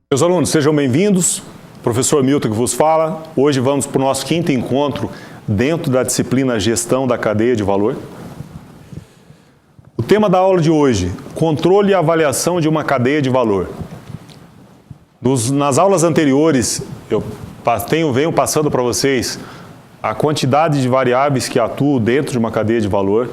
Meus alunos, sejam bem-vindos. Professor Milton que vos fala. Hoje vamos para o nosso quinto encontro dentro da disciplina Gestão da Cadeia de Valor. O tema da aula de hoje, controle e avaliação de uma cadeia de valor. Nas aulas anteriores, eu venho passando para vocês a quantidade de variáveis que atuam dentro de uma cadeia de valor,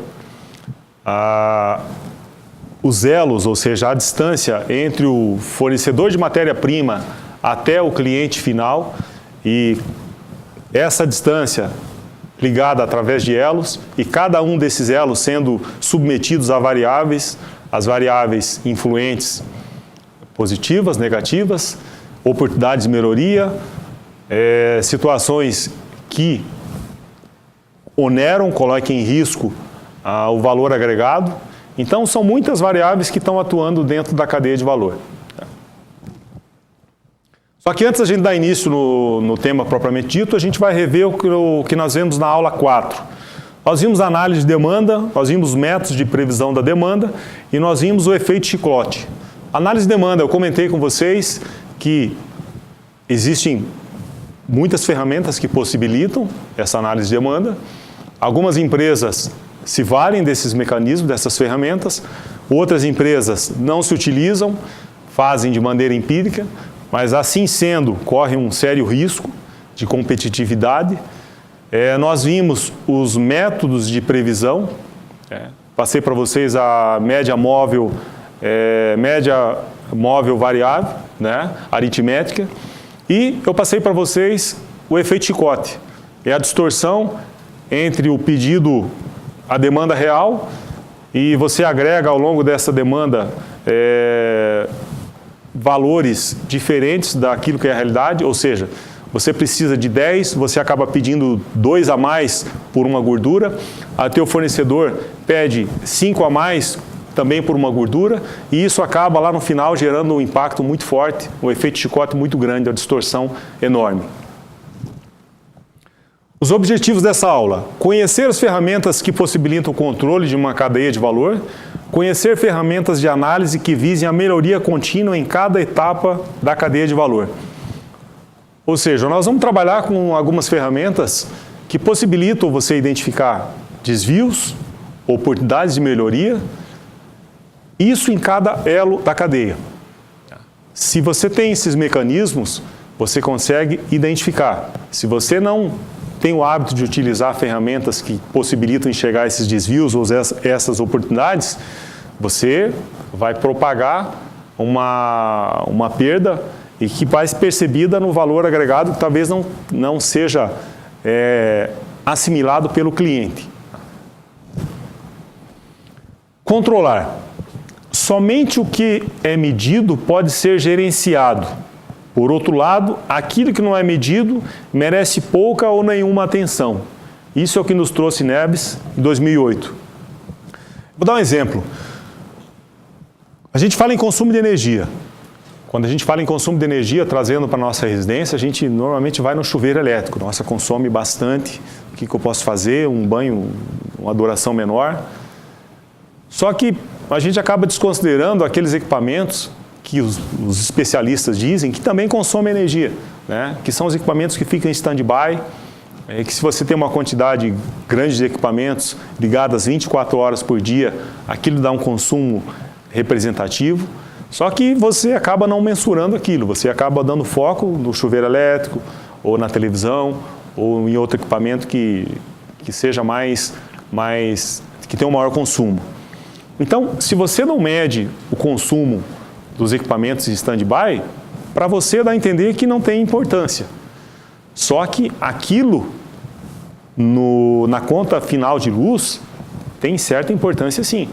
os elos, ou seja, a distância entre o fornecedor de matéria-prima até o cliente final e essa distância ligada através de elos e cada um desses elos sendo submetidos a variáveis, as variáveis influentes positivas, negativas, oportunidades de melhoria, situações que oneram, colocam em risco o valor agregado. Então, são muitas variáveis que estão atuando dentro da cadeia de valor. Só que antes da gente dar início no tema propriamente dito, a gente vai rever o que nós vimos na aula 4. Nós vimos a análise de demanda, nós vimos os métodos de previsão da demanda e nós vimos o efeito chicote. Análise de demanda, eu comentei com vocês que existem muitas ferramentas que possibilitam essa análise de demanda. Algumas empresas se valem desses mecanismos, dessas ferramentas, outras empresas não se utilizam, fazem de maneira empírica, mas assim sendo, corre um sério risco de competitividade. Nós vimos os métodos de previsão, passei para vocês a média móvel variável, aritmética, e eu passei para vocês o efeito chicote, é a distorção entre o pedido, a demanda real, e você agrega ao longo dessa demanda valores diferentes daquilo que é a realidade, ou seja, você precisa de 10, você acaba pedindo 2 a mais por uma gordura, o teu fornecedor pede 5 a mais também por uma gordura, e isso acaba lá no final gerando um impacto muito forte, um efeito chicote muito grande, uma distorção enorme. Os objetivos dessa aula: conhecer as ferramentas que possibilitam o controle de uma cadeia de valor, conhecer ferramentas de análise que visem a melhoria contínua em cada etapa da cadeia de valor. Ou seja, nós vamos trabalhar com algumas ferramentas que possibilitam você identificar desvios, oportunidades de melhoria, isso em cada elo da cadeia. Se você tem esses mecanismos, você consegue identificar. Se você não tem o hábito de utilizar ferramentas que possibilitam enxergar esses desvios ou essas oportunidades, você vai propagar uma perda e que vai ser percebida no valor agregado que talvez não seja assimilado pelo cliente. Controlar. Somente o que é medido pode ser gerenciado. Por outro lado, aquilo que não é medido merece pouca ou nenhuma atenção. Isso é o que nos trouxe Neves em 2008. Vou dar um exemplo. A gente fala em consumo de energia. Quando a gente fala em consumo de energia, trazendo para a nossa residência, a gente normalmente vai no chuveiro elétrico. Nossa, consome bastante. O que eu posso fazer? Um banho, uma duração menor. Só que a gente acaba desconsiderando aqueles equipamentos que os especialistas dizem que também consomem energia, que são os equipamentos que ficam em stand-by, que se você tem uma quantidade grande de equipamentos ligados 24 horas por dia, aquilo dá um consumo representativo, só que você acaba não mensurando aquilo, você acaba dando foco no chuveiro elétrico, ou na televisão, ou em outro equipamento que seja que tenha um maior consumo. Então, se você não mede o consumo dos equipamentos em stand-by, para você dá a entender que não tem importância. Só que aquilo, na conta final de luz, tem certa importância sim.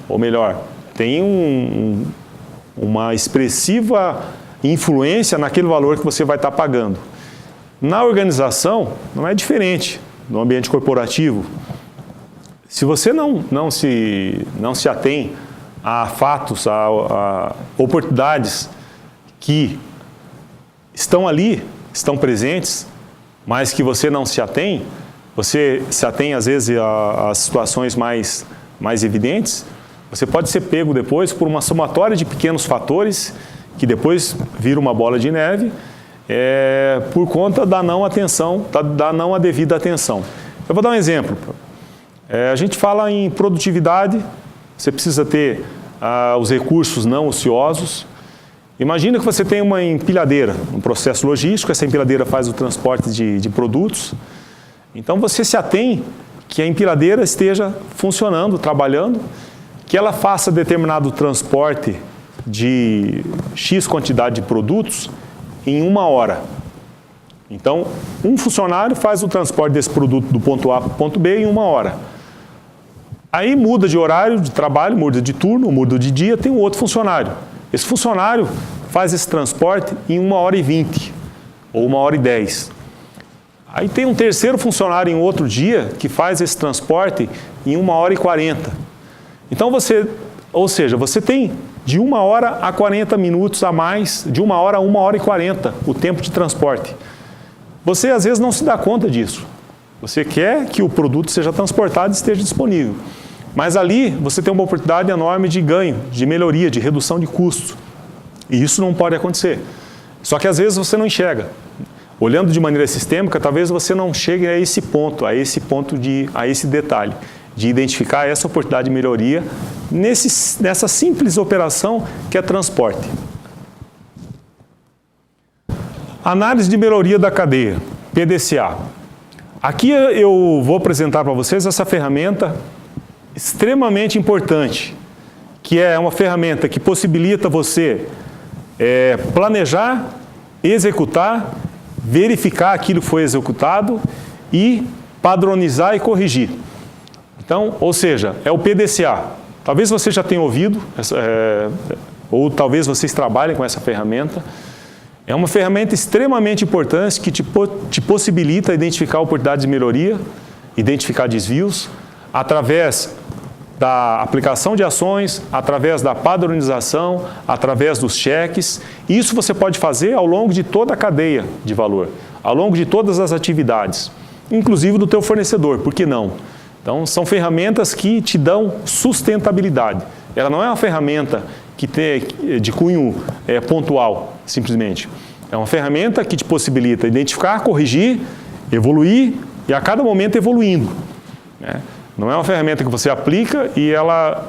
Ou melhor, tem uma expressiva influência naquele valor que você vai estar pagando. Na organização, não é diferente. No ambiente corporativo, se você não se atém a fatos, a oportunidades que estão ali, estão presentes, mas que você não se atém, você se atém às vezes a situações mais evidentes, você pode ser pego depois por uma somatória de pequenos fatores que depois vira uma bola de neve, por conta da não atenção, da não devida atenção. Eu vou dar um exemplo. A gente fala em produtividade, você precisa ter os recursos não ociosos. Imagina que você tem uma empilhadeira, um processo logístico, essa empilhadeira faz o transporte de produtos. Então você se atém que a empilhadeira esteja funcionando, trabalhando, que ela faça determinado transporte de X quantidade de produtos em 1 hora. Então, um funcionário faz o transporte desse produto do ponto A para o ponto B em 1 hora. Aí muda de horário de trabalho, muda de turno, muda de dia, tem um outro funcionário. Esse funcionário faz esse transporte em 1h20 ou 1h10. Aí tem um terceiro funcionário em outro dia que faz esse transporte em 1h40. Então você tem de 1 hora a 40 minutos a mais, de 1 hora a 1h40 o tempo de transporte. Você às vezes não se dá conta disso. Você quer que o produto seja transportado e esteja disponível. Mas ali você tem uma oportunidade enorme de ganho, de melhoria, de redução de custo. E isso não pode acontecer. Só que às vezes você não enxerga. Olhando de maneira sistêmica, talvez você não chegue a esse ponto, a esse detalhe, de identificar essa oportunidade de melhoria nessa simples operação que é transporte. Análise de melhoria da cadeia, PDCA. Aqui eu vou apresentar para vocês essa ferramenta extremamente importante, que é uma ferramenta que possibilita você planejar, executar, verificar aquilo que foi executado e padronizar e corrigir. Então, ou seja, é o PDCA. Talvez você já tenha ouvido, ou talvez vocês trabalhem com essa ferramenta. É uma ferramenta extremamente importante que te possibilita identificar oportunidades de melhoria, identificar desvios, através da aplicação de ações, através da padronização, através dos cheques. Isso você pode fazer ao longo de toda a cadeia de valor, ao longo de todas as atividades, inclusive do teu fornecedor, por que não? Então, são ferramentas que te dão sustentabilidade. Ela não é uma ferramenta que tem de cunho pontual, simplesmente. É uma ferramenta que te possibilita identificar, corrigir, evoluir e a cada momento evoluindo, né? Não é uma ferramenta que você aplica e ela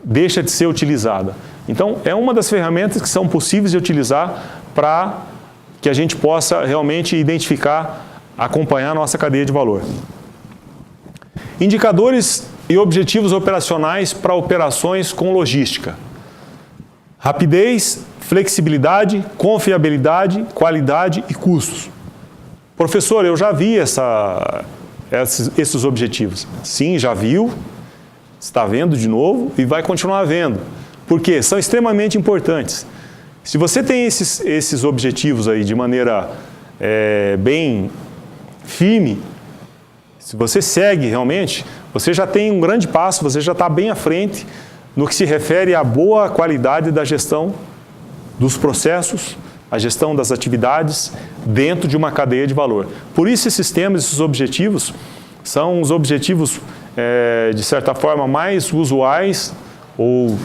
deixa de ser utilizada. Então, é uma das ferramentas que são possíveis de utilizar para que a gente possa realmente identificar, acompanhar a nossa cadeia de valor. Indicadores e objetivos operacionais para operações com logística. Rapidez, flexibilidade, confiabilidade, qualidade e custos. Professor, eu já vi esses objetivos. Sim, já viu, está vendo de novo e vai continuar vendo. Por quê? São extremamente importantes. Se você tem esses objetivos aí de maneira bem firme, se você segue realmente, você já tem um grande passo, você já está bem à frente no que se refere à boa qualidade da gestão dos processos, a gestão das atividades dentro de uma cadeia de valor. Por isso esses temas, esses objetivos, são os objetivos, de certa forma, mais usuais ou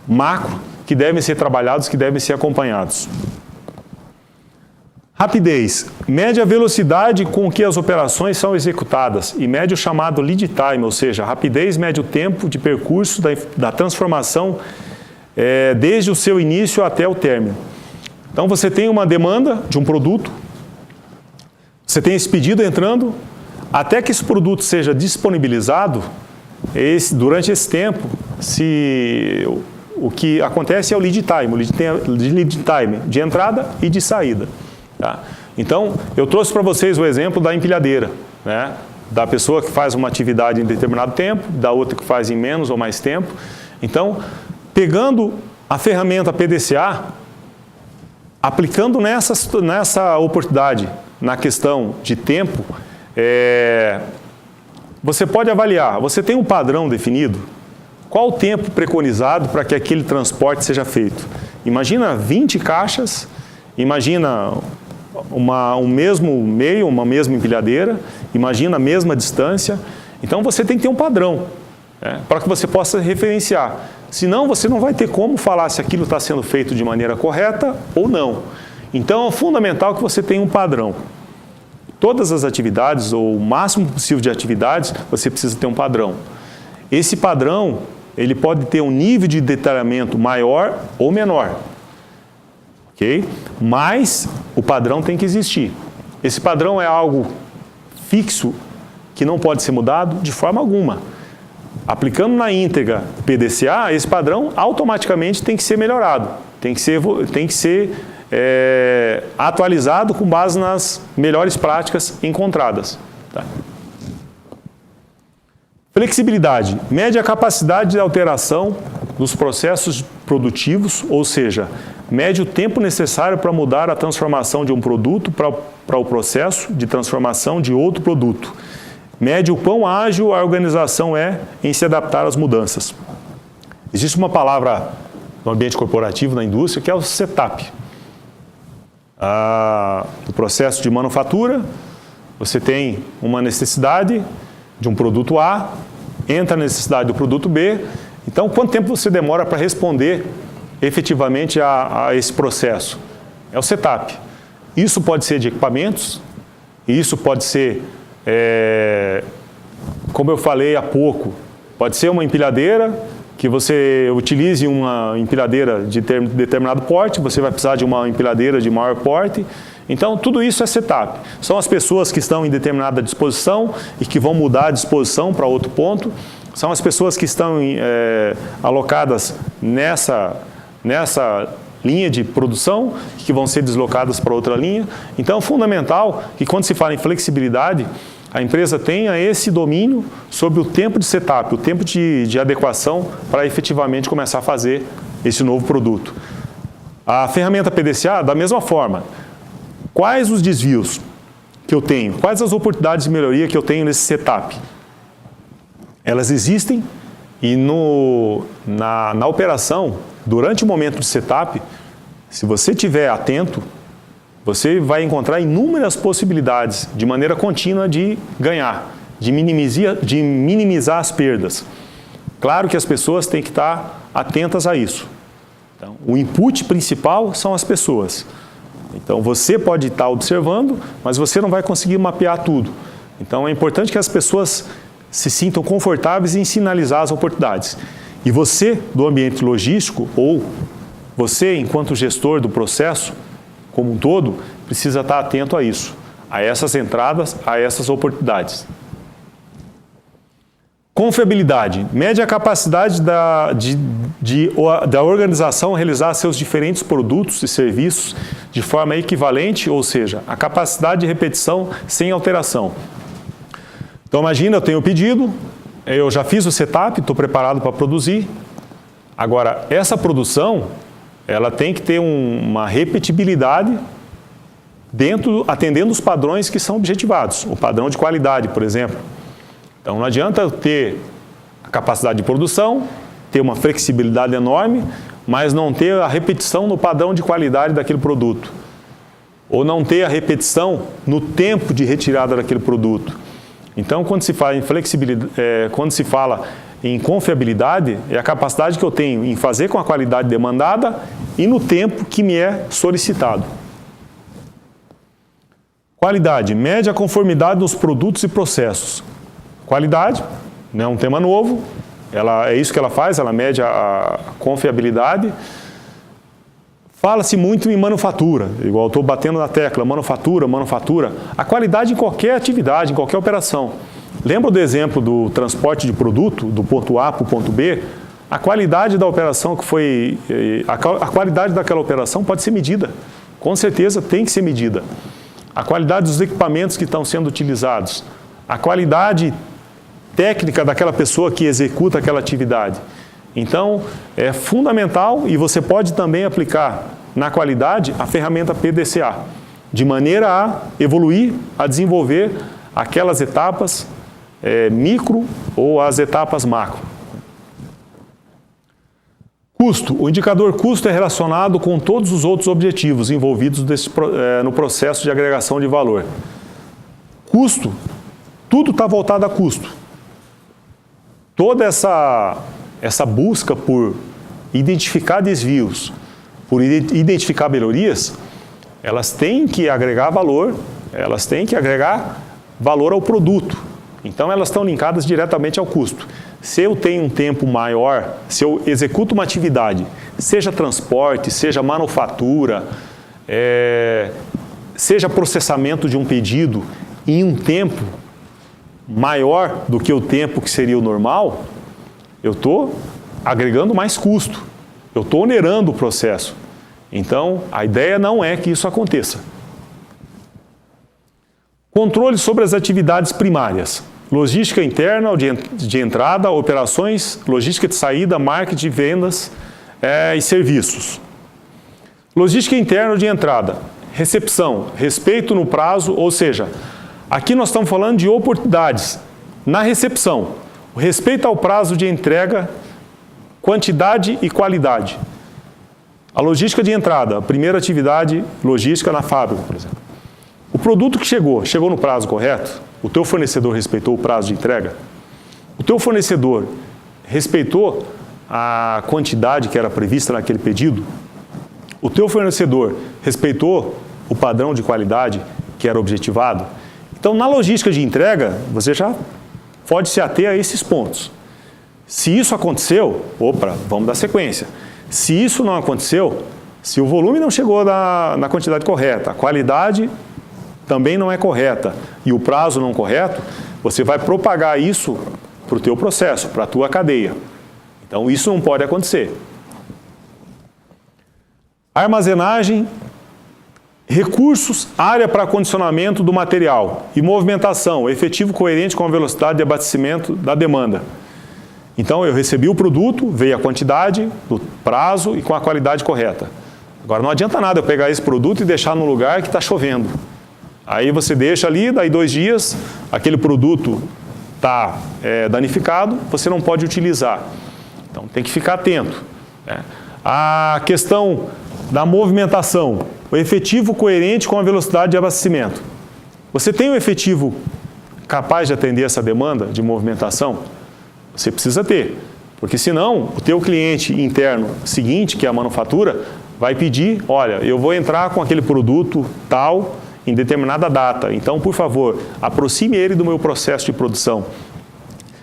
macro, que devem ser trabalhados, que devem ser acompanhados. Rapidez, mede a velocidade com que as operações são executadas e mede o chamado lead time, ou seja, a rapidez mede o tempo de percurso da transformação desde o seu início até o término. Então você tem uma demanda de um produto, você tem esse pedido entrando, até que esse produto seja disponibilizado, durante esse tempo, o que acontece é o lead time de entrada e de saída. Tá? Então, eu trouxe para vocês o exemplo da empilhadeira, né? Da pessoa que faz uma atividade em determinado tempo, da outra que faz em menos ou mais tempo. Então, pegando a ferramenta PDCA, aplicando nessa oportunidade, na questão de tempo, você pode avaliar, você tem um padrão definido? Qual o tempo preconizado para que aquele transporte seja feito? Imagina 20 caixas, imagina um mesmo meio, uma mesma empilhadeira, imagina a mesma distância. Então você tem que ter um padrão, né, para que você possa referenciar. Senão você não vai ter como falar se aquilo está sendo feito de maneira correta ou não. Então é fundamental que você tenha um padrão. Todas as atividades, ou o máximo possível de atividades, você precisa ter um padrão. Esse padrão, ele pode ter um nível de detalhamento maior ou menor. Ok? Mas o padrão tem que existir. Esse padrão é algo fixo que não pode ser mudado de forma alguma. Aplicando na íntegra PDCA, esse padrão automaticamente tem que ser melhorado, tem que ser atualizado com base nas melhores práticas encontradas. Tá? Flexibilidade. Mede a capacidade de alteração dos processos produtivos, ou seja, mede o tempo necessário para mudar a transformação de um produto para o processo de transformação de outro produto. Mede o quão ágil a organização é em se adaptar às mudanças. Existe uma palavra no ambiente corporativo, na indústria, que é o setup. No processo de manufatura, você tem uma necessidade de um produto A, entra a necessidade do produto B. Então, quanto tempo você demora para responder efetivamente a esse processo? É o setup. Isso pode ser de equipamentos, e isso pode ser, como eu falei há pouco, pode ser uma empilhadeira, que você utilize uma empilhadeira de determinado porte, você vai precisar de uma empilhadeira de maior porte. Então, tudo isso é setup. São as pessoas que estão em determinada disposição e que vão mudar a disposição para outro ponto. São as pessoas que estão alocadas nessa linha de produção, que vão ser deslocadas para outra linha. Então, é fundamental que quando se fala em flexibilidade, a empresa tenha esse domínio sobre o tempo de setup, o tempo de adequação para efetivamente começar a fazer esse novo produto. A ferramenta PDCA, da mesma forma, quais os desvios que eu tenho? Quais as oportunidades de melhoria que eu tenho nesse setup? Elas existem e na operação, durante o momento de setup, se você estiver atento, você vai encontrar inúmeras possibilidades de maneira contínua de ganhar, de minimizar as perdas. Claro que as pessoas têm que estar atentas a isso. Então, o input principal são as pessoas. Então, você pode estar observando, mas você não vai conseguir mapear tudo. Então, é importante que as pessoas se sintam confortáveis em sinalizar as oportunidades. E você, do ambiente logístico, ou você, enquanto gestor do processo, como um todo, precisa estar atento a isso, a essas entradas, a essas oportunidades. Confiabilidade. Mede a capacidade da organização realizar seus diferentes produtos e serviços de forma equivalente, ou seja, a capacidade de repetição sem alteração. Então, imagina, eu tenho o pedido, eu já fiz o setup, estou preparado para produzir. Agora, essa produção, ela tem que ter uma repetibilidade atendendo os padrões que são objetivados. O padrão de qualidade, por exemplo. Então, não adianta eu ter a capacidade de produção, ter uma flexibilidade enorme, mas não ter a repetição no padrão de qualidade daquele produto. Ou não ter a repetição no tempo de retirada daquele produto. Então, quando se fala em flexibilidade, quando se fala em confiabilidade, é a capacidade que eu tenho em fazer com a qualidade demandada e no tempo que me é solicitado. Qualidade. Mede a conformidade dos produtos e processos. Qualidade, não é um tema novo, é isso que ela faz, ela mede a confiabilidade. Fala-se muito em manufatura, igual eu estou batendo na tecla, manufatura. A qualidade em qualquer atividade, em qualquer operação. Lembra do exemplo do transporte de produto, do ponto A para o ponto B? A qualidade da operação a qualidade daquela operação pode ser medida. Com certeza tem que ser medida. A qualidade dos equipamentos que estão sendo utilizados. A qualidade técnica daquela pessoa que executa aquela atividade. Então, é fundamental e você pode também aplicar na qualidade a ferramenta PDCA, de maneira a evoluir, a desenvolver aquelas etapas micro ou as etapas macro. Custo. O indicador custo é relacionado com todos os outros objetivos envolvidos no processo de agregação de valor. Custo, tudo está voltado a custo. Toda essa essa busca por identificar desvios, por identificar melhorias, elas têm que agregar valor, ao produto. Então, elas estão linkadas diretamente ao custo. Se eu tenho um tempo maior, se eu executo uma atividade, seja transporte, seja manufatura, seja processamento de um pedido em um tempo maior do que o tempo que seria o normal, eu estou agregando mais custo, eu estou onerando o processo. Então, a ideia não é que isso aconteça. Controle sobre as atividades primárias. Logística interna ou de entrada, operações, logística de saída, marketing, vendas e serviços. Logística interna ou de entrada. Recepção, respeito no prazo, ou seja, aqui nós estamos falando de oportunidades. Na recepção, o respeito ao prazo de entrega, quantidade e qualidade. A logística de entrada, a primeira atividade logística na fábrica, por exemplo. O produto que chegou no prazo correto? O teu fornecedor respeitou o prazo de entrega? O teu fornecedor respeitou a quantidade que era prevista naquele pedido? O teu fornecedor respeitou o padrão de qualidade que era objetivado? Então, na logística de entrega, você já pode se ater a esses pontos. Se isso aconteceu, vamos dar sequência. Se isso não aconteceu, se o volume não chegou na quantidade correta, a qualidade também não é correta e o prazo não correto, você vai propagar isso para o teu processo, para a tua cadeia. Então, isso não pode acontecer. Armazenagem, recursos, área para acondicionamento do material e movimentação, efetivo coerente com a velocidade de abastecimento da demanda. Então, eu recebi o produto, veio a quantidade, o prazo e com a qualidade correta. Agora, não adianta nada eu pegar esse produto e deixar no lugar que está chovendo. Aí você deixa ali, daí 2 dias, aquele produto está danificado, você não pode utilizar. Então, tem que ficar atento. A questão da movimentação, o efetivo coerente com a velocidade de abastecimento. Você tem um efetivo capaz de atender essa demanda de movimentação? Você precisa ter, porque senão o teu cliente interno seguinte, que é a manufatura, vai pedir, olha, eu vou entrar com aquele produto tal em determinada data, então, por favor, aproxime ele do meu processo de produção.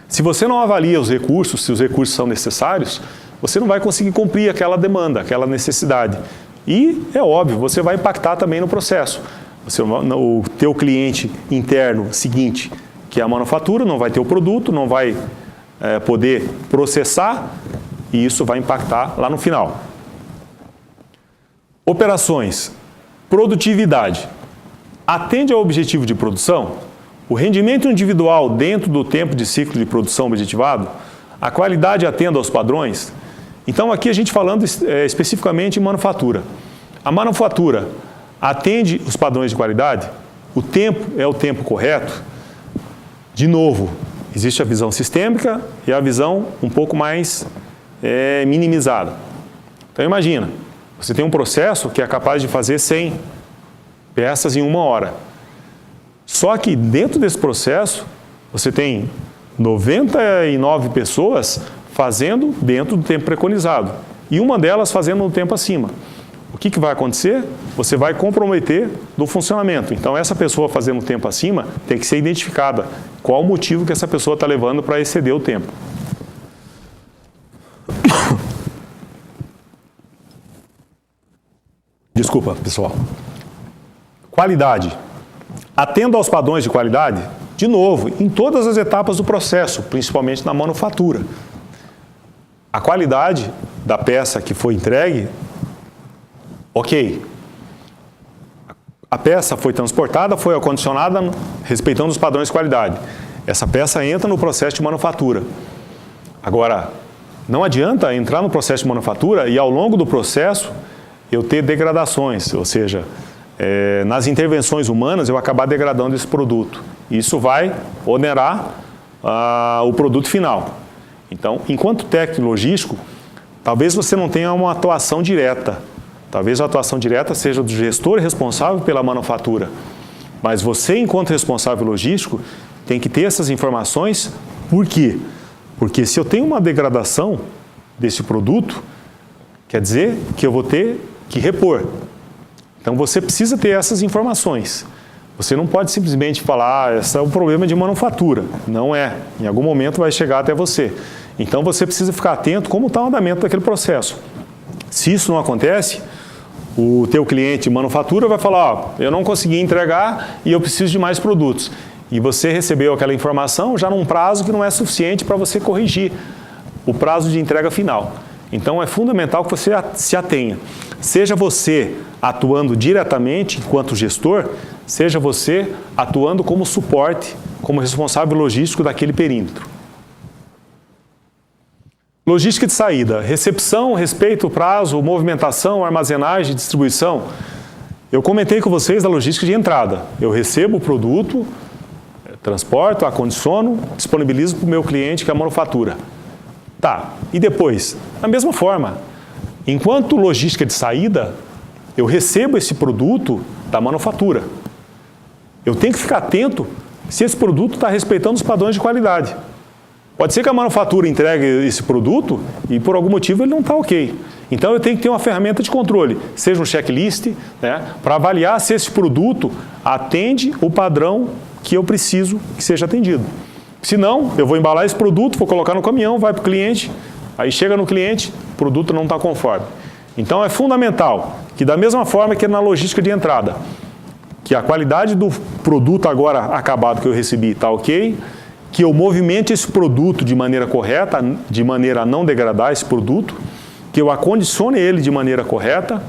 Se você não avalia os recursos, se os recursos são necessários, você não vai conseguir cumprir aquela demanda, aquela necessidade. E, é óbvio, você vai impactar também no processo. O teu cliente interno seguinte, que é a manufatura, não vai ter o produto, não vai poder processar e isso vai impactar lá no final. Operações, produtividade. Atende ao objetivo de produção? O rendimento individual dentro do tempo de ciclo de produção objetivado? A qualidade atende aos padrões? Então, aqui a gente falando especificamente em manufatura. A manufatura atende os padrões de qualidade? O tempo é o tempo correto? De novo, existe a visão sistêmica e a visão um pouco mais minimizada. Então, imagina, você tem um processo que é capaz de fazer 100 peças em 1 hora. Só que dentro desse processo, você tem 99 pessoas fazendo dentro do tempo preconizado e uma delas fazendo no tempo acima. O que vai acontecer? Você vai comprometer do funcionamento. Então, essa pessoa fazendo o tempo acima tem que ser identificada. Qual o motivo que essa pessoa está levando para exceder o tempo? Desculpa, pessoal. Qualidade. Atenda aos padrões de qualidade, de novo, em todas as etapas do processo, principalmente na manufatura. A qualidade da peça que foi entregue, ok. A peça foi transportada, foi acondicionada, respeitando os padrões de qualidade. Essa peça entra no processo de manufatura. Agora, não adianta entrar no processo de manufatura e ao longo do processo eu ter degradações, ou seja, nas intervenções humanas eu acabar degradando esse produto. Isso vai onerar o produto final. Então, enquanto técnico logístico, talvez você não tenha uma atuação direta. Talvez a atuação direta seja do gestor responsável pela manufatura. Mas você, enquanto responsável logístico, tem que ter essas informações. Por quê? Porque se eu tenho uma degradação desse produto, quer dizer que eu vou ter que repor. Então você precisa ter essas informações. Você não pode simplesmente falar, esse é um problema de manufatura. Não é. Em algum momento vai chegar até você. Então você precisa ficar atento como está o andamento daquele processo. Se isso não acontece, o teu cliente de manufatura vai falar, ó, eu não consegui entregar e eu preciso de mais produtos. E você recebeu aquela informação já num prazo que não é suficiente para você corrigir o prazo de entrega final. Então é fundamental que você se atenha. Seja você atuando diretamente enquanto gestor, seja você atuando como suporte, como responsável logístico daquele perímetro. Logística de saída, recepção, respeito, prazo, movimentação, armazenagem, distribuição. Eu comentei com vocês da logística de entrada. Eu recebo o produto, transporto, acondiciono, disponibilizo para o meu cliente, que é a manufatura. Tá, e depois? Da mesma forma, enquanto logística de saída, eu recebo esse produto da manufatura. Eu tenho que ficar atento se esse produto está respeitando os padrões de qualidade. Pode ser que a manufatura entregue esse produto e por algum motivo ele não está ok. Então eu tenho que ter uma ferramenta de controle, seja um checklist, né, para avaliar se esse produto atende o padrão que eu preciso que seja atendido. Se não, eu vou embalar esse produto, vou colocar no caminhão, vai para o cliente, aí chega no cliente, o produto não está conforme. Então é fundamental que da mesma forma que na logística de entrada, que a qualidade do produto agora acabado que eu recebi está ok, que eu movimente esse produto de maneira correta, de maneira a não degradar esse produto, que eu acondicione ele de maneira correta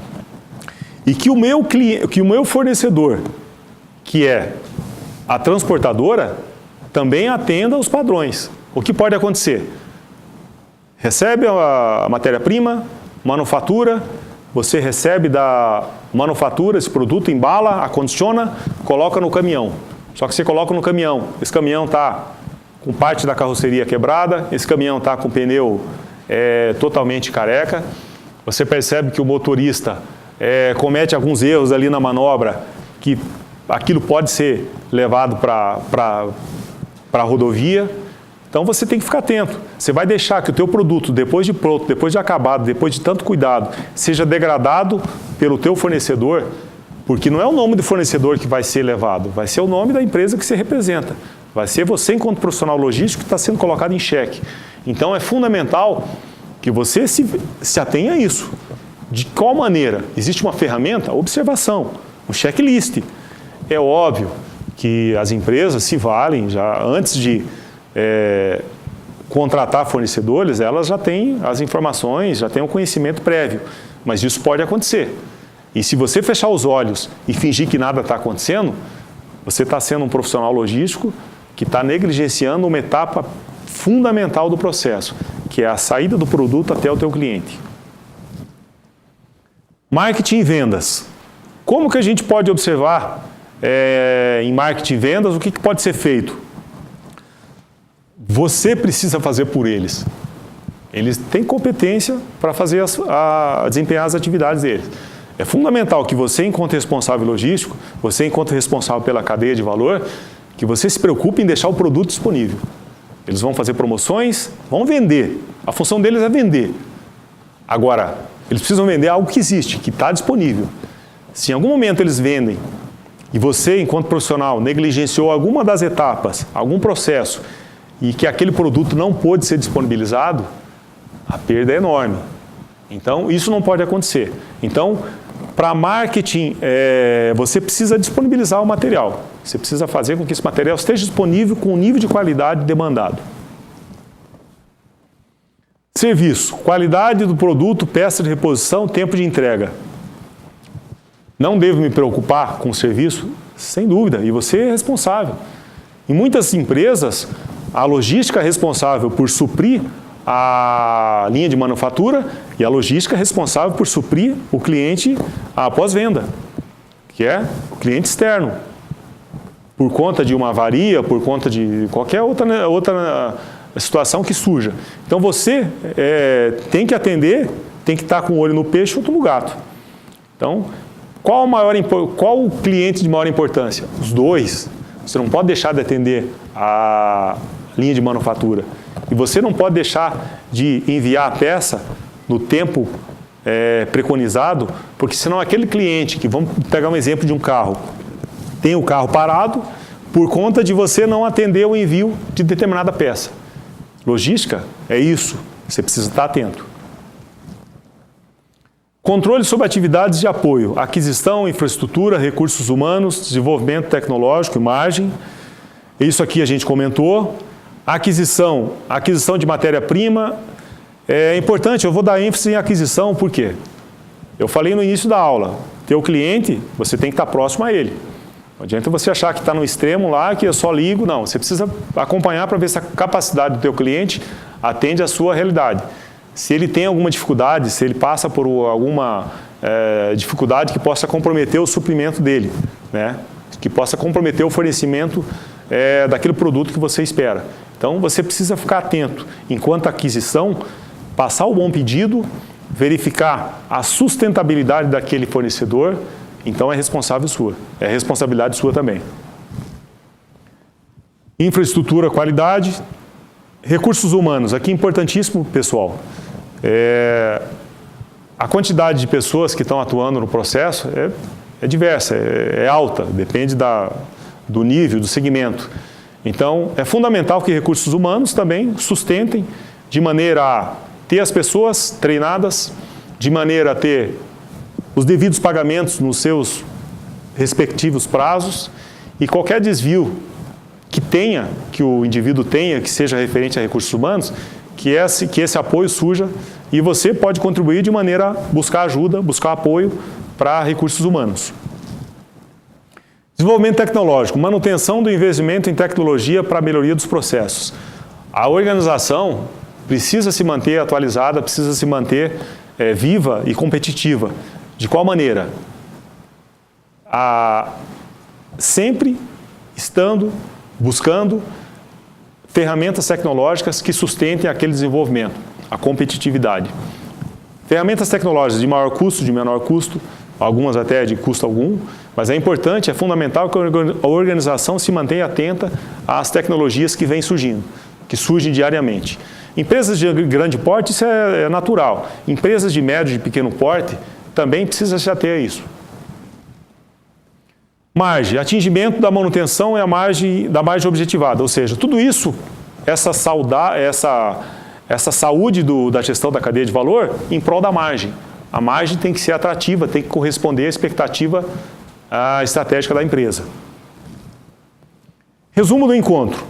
e que o meu fornecedor, que é a transportadora, também atenda aos padrões. O que pode acontecer? Recebe a matéria-prima, manufatura, você recebe da manufatura esse produto, embala, acondiciona, coloca no caminhão. Só que você coloca no caminhão, esse caminhão está com parte da carroceria quebrada, esse caminhão está com o pneu totalmente careca, você percebe que o motorista comete alguns erros ali na manobra, que aquilo pode ser levado para a rodovia. Então você tem que ficar atento. Você vai deixar que o teu produto, depois de pronto, depois de acabado, depois de tanto cuidado, seja degradado pelo teu fornecedor, porque não é o nome do fornecedor que vai ser levado, vai ser o nome da empresa que você representa. Vai ser você, enquanto profissional logístico, que está sendo colocado em xeque. Então, é fundamental que você se atenha a isso. De qual maneira? Existe uma ferramenta? Observação, um checklist. É óbvio que as empresas se valem, já antes de contratar fornecedores, elas já têm as informações, já têm o conhecimento prévio. Mas isso pode acontecer. E se você fechar os olhos e fingir que nada está acontecendo, você está sendo um profissional logístico que está negligenciando uma etapa fundamental do processo, que é a saída do produto até o teu cliente. Marketing e vendas. Como que a gente pode observar em marketing e vendas o que pode ser feito? Você precisa fazer por eles. Eles têm competência para fazer desempenhar as atividades deles. É fundamental que você, enquanto responsável logístico, você, enquanto responsável pela cadeia de valor, que você se preocupe em deixar o produto disponível. Eles vão fazer promoções, vão vender. A função deles é vender. Agora, eles precisam vender algo que existe, que está disponível. Se em algum momento eles vendem e você, enquanto profissional, negligenciou alguma das etapas, algum processo, e que aquele produto não pôde ser disponibilizado, a perda é enorme. Então, isso não pode acontecer. Então, para marketing, você precisa disponibilizar o material. Você precisa fazer com que esse material esteja disponível com o nível de qualidade demandado. Serviço. Qualidade do produto, peça de reposição, tempo de entrega. Não devo me preocupar com o serviço? Sem dúvida. E você é responsável. Em muitas empresas, a logística é responsável por suprir a linha de manufatura e a logística é responsável por suprir o cliente após-venda, que é o cliente externo. Por conta de uma avaria, por conta de qualquer outra situação que surja. Então você tem que atender, tem que estar com o olho no peixe e outro no gato. Então, qual o cliente de maior importância? Os dois. Você não pode deixar de atender a linha de manufatura. e você não pode deixar de enviar a peça no tempo preconizado, porque senão aquele cliente, que vamos pegar um exemplo de um carro, tem o carro parado por conta de você não atender o envio de determinada peça. Logística é isso, você precisa estar atento. Controle sobre atividades de apoio, aquisição, infraestrutura, recursos humanos, desenvolvimento tecnológico, margem. Isso aqui a gente comentou. Aquisição de matéria-prima. É importante, eu vou dar ênfase em aquisição, por quê? Eu falei no início da aula, teu cliente, você tem que estar próximo a ele. Não adianta você achar que está no extremo lá, que eu só ligo, não. Você precisa acompanhar para ver se a capacidade do teu cliente atende à sua realidade. Se ele tem alguma dificuldade, se ele passa por alguma dificuldade que possa comprometer o suprimento dele, né? Que possa comprometer o fornecimento daquele produto que você espera. Então, você precisa ficar atento, enquanto aquisição, passar o bom pedido, verificar a sustentabilidade daquele fornecedor, então é responsabilidade sua também. Infraestrutura, qualidade, recursos humanos, aqui importantíssimo, pessoal. A quantidade de pessoas que estão atuando no processo é diversa, é alta, depende do nível, do segmento. Então, é fundamental que recursos humanos também sustentem de maneira a ter as pessoas treinadas, de maneira a ter os devidos pagamentos nos seus respectivos prazos e qualquer desvio que o indivíduo tenha, que seja referente a recursos humanos, que esse apoio surja e você pode contribuir de maneira a buscar ajuda, buscar apoio para recursos humanos. Desenvolvimento tecnológico, manutenção do investimento em tecnologia para a melhoria dos processos. A organização precisa se manter atualizada, precisa se manter viva e competitiva. De qual maneira? Sempre buscando ferramentas tecnológicas que sustentem aquele desenvolvimento, a competitividade. Ferramentas tecnológicas de maior custo, de menor custo, algumas até de custo algum, mas é fundamental que a organização se mantenha atenta às tecnologias que vêm surgindo, que surgem diariamente. Empresas de grande porte, isso é natural. Empresas de médio e pequeno porte também precisam se ater a isso. Margem, atingimento da manutenção é da margem objetivada, ou seja, tudo isso, essa saúde da gestão da cadeia de valor em prol da margem. A margem tem que ser atrativa, tem que corresponder à expectativa estratégica da empresa. Resumo do encontro.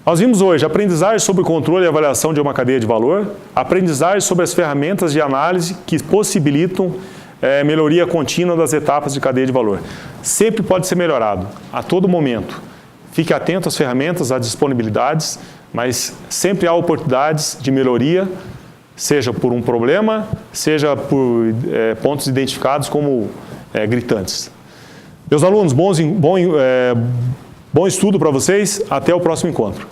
Nós vimos hoje aprendizagem sobre o controle e avaliação de uma cadeia de valor, aprendizagem sobre as ferramentas de análise que possibilitam melhoria contínua das etapas de cadeia de valor. Sempre pode ser melhorado, a todo momento. Fique atento às ferramentas, às disponibilidades, mas sempre há oportunidades de melhoria, seja por um problema, seja por pontos identificados como gritantes. Meus alunos, bom estudo para vocês. Até o próximo encontro.